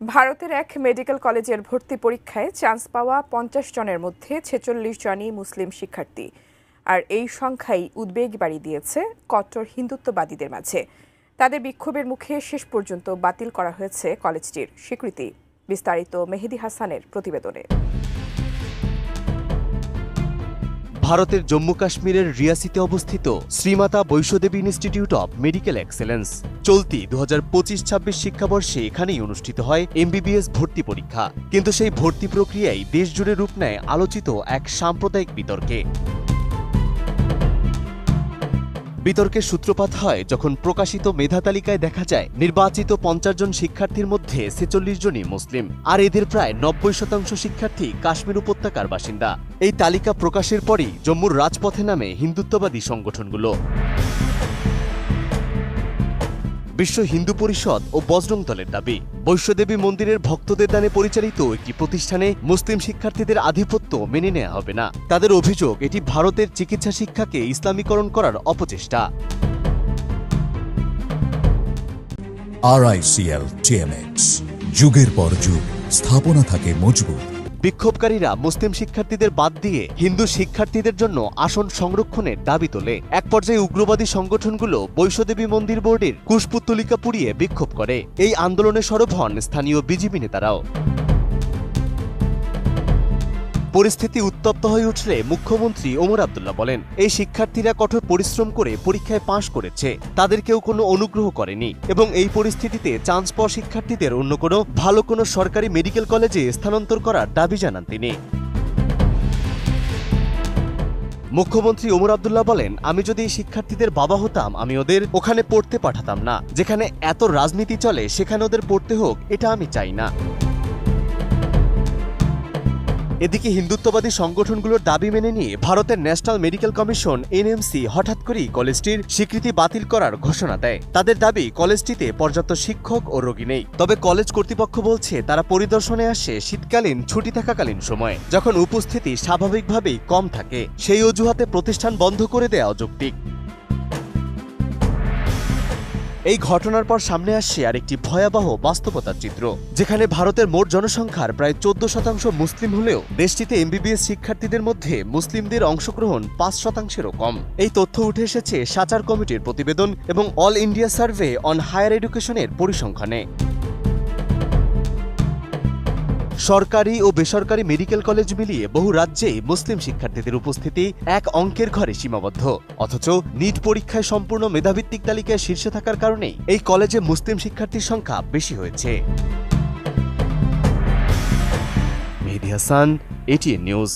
ভারতের এক মেডিকেল কলেজের ভর্তি পরীক্ষায় চান্স পাওয়া ৫০ জনের মধ্যে ৪৬ জনই মুসলিম শিক্ষার্থী। আর এই সংখ্যাই উদ্বেগ বাড়িয়ে দিয়েছে কট্টর হিন্দুত্ববাদীদের মাঝে। তাদের বিক্ষোভের মুখে শেষ পর্যন্ত বাতিল করা হয়েছে কলেজটির স্বীকৃতি। বিস্তারিত মেহেদী হাসানের প্রতিবেদনে। ভারতের জম্মু কাশ্মীরের রিয়াসিতে অবস্থিত Shri Mata Vaishno Devi institute of medical excellence চলতি ২০২৫-২৬ শিক্ষাবর্ষে এখানেই অনুষ্ঠিত হয় এমবিবিএস ভর্তি পরীক্ষা। কিন্তু সেই ভর্তি প্রক্রিয়ায় দেশজুড়ে রূপ নেয় আলোচিত এক সাম্প্রদায়িক বিতর্কে। বিতর্কের সূত্রপাত হয় যখন প্রকাশিত মেধা তালিকায় দেখা যায় নির্বাচিত ৫০ জন শিক্ষার্থীর মধ্যে ৪৬ জনই মুসলিম, আর এদের প্রায় ৯০% শিক্ষার্থী কাশ্মীর উপত্যকার বাসিন্দা। এই তালিকা প্রকাশের পরই জম্মুর রাজপথে নামে হিন্দুত্ববাদী সংগঠনগুলো। বিশ্ব হিন্দু পরিষদ ও বজরং দলের দাবি, বৈষ্ণোদেবী মন্দিরের ভক্তদের দানে পরিচালিত একটি প্রতিষ্ঠানে মুসলিম শিক্ষার্থীদের আধিপত্য মেনে নেওয়া হবে না। তাদের অভিযোগ, এটি ভারতের চিকিৎসা শিক্ষাকে ইসলামীকরণ করার অপচেষ্টা। RICL TMX, যুগের পর যুগ স্থাপনা থাকে মজবুত। বিক্ষোভকারীরা মুসলিম শিক্ষার্থীদের বাদ দিয়ে হিন্দু শিক্ষার্থীদের জন্য আসন সংরক্ষণের দাবি তোলে। এক পর্যায়ে উগ্রবাদী সংগঠনগুলো বৈষ্ণোদেবী মন্দির বোর্ডের কুশপুত্তলিকা পুড়িয়ে বিক্ষোভ করে। এই আন্দোলনে সরব হন স্থানীয় বিজেপি নেতারাও। পরিস্থিতি উত্তপ্ত হয়ে উঠলে মুখ্যমন্ত্রী ওমর আবদুল্লাহ বলেন, এই শিক্ষার্থীরা কঠোর পরিশ্রম করে পরীক্ষায় পাশ করেছে, তাদের কেউ কোনো অনুগ্রহ করেনি এবং এই পরিস্থিতিতে চান্স পাওয়া শিক্ষার্থীদের অন্য ভালো কোনো সরকারি মেডিকেল কলেজে স্থানান্তর করার দাবি জানান তিনি। মুখ্যমন্ত্রী ওমর আবদুল্লাহ বলেন, আমি যদি এই শিক্ষার্থীদের বাবা হতাম, আমি ওদের ওখানে পড়তে পাঠাতাম না। যেখানে এত রাজনীতি চলে সেখানে ওদের পড়তে হোক, এটা আমি চাই না। এদিকে হিন্দুত্ববাদী সংগঠনগুলোর দাবি মেনে নিয়ে ভারতের ন্যাশনাল মেডিকেল কমিশন NMC হঠাৎ করেই কলেজটির স্বীকৃতি বাতিল করার ঘোষণা দেয়। তাদের দাবি, কলেজটিতে পর্যাপ্ত শিক্ষক ও রোগী নেই। তবে কলেজ কর্তৃপক্ষ বলছে তারা পরিদর্শনে আসে শীতকালীন ছুটি থাকাকালীন সময়, যখন উপস্থিতি স্বাভাবিকভাবেই কম থাকে। সেই অজুহাতে প্রতিষ্ঠান বন্ধ করে দেয়া অযৌক্তিক। এই ঘটনার পর সামনে আসছে আরেকটি ভয়াবহ বাস্তবতার চিত্র, যেখানে ভারতের মোট জনসংখ্যার প্রায় 14% মুসলিম হলেও দেশটিতে এমবিবিএস শিক্ষার্থীদের মধ্যে মুসলিমদের অংশগ্রহণ 5%-এরও কম। এই তথ্য উঠে এসেছে সাচার কমিটির প্রতিবেদন এবং all India survey on higher এডুকেশনের পরিসংখ্যানে। সরকারি ও বেসরকারি মেডিকেল কলেজ মিলিয়ে বহু রাজ্যেই মুসলিম শিক্ষার্থীদের উপস্থিতি এক অঙ্কের ঘরে সীমাবদ্ধ। অথচ নিট পরীক্ষায় সম্পূর্ণ মেধাভিত্তিক তালিকায় শীর্ষে থাকার কারণেই এই কলেজে মুসলিম শিক্ষার্থীর সংখ্যা বেশি হয়েছে। মেহেদী হাসান, ATN নিউজ।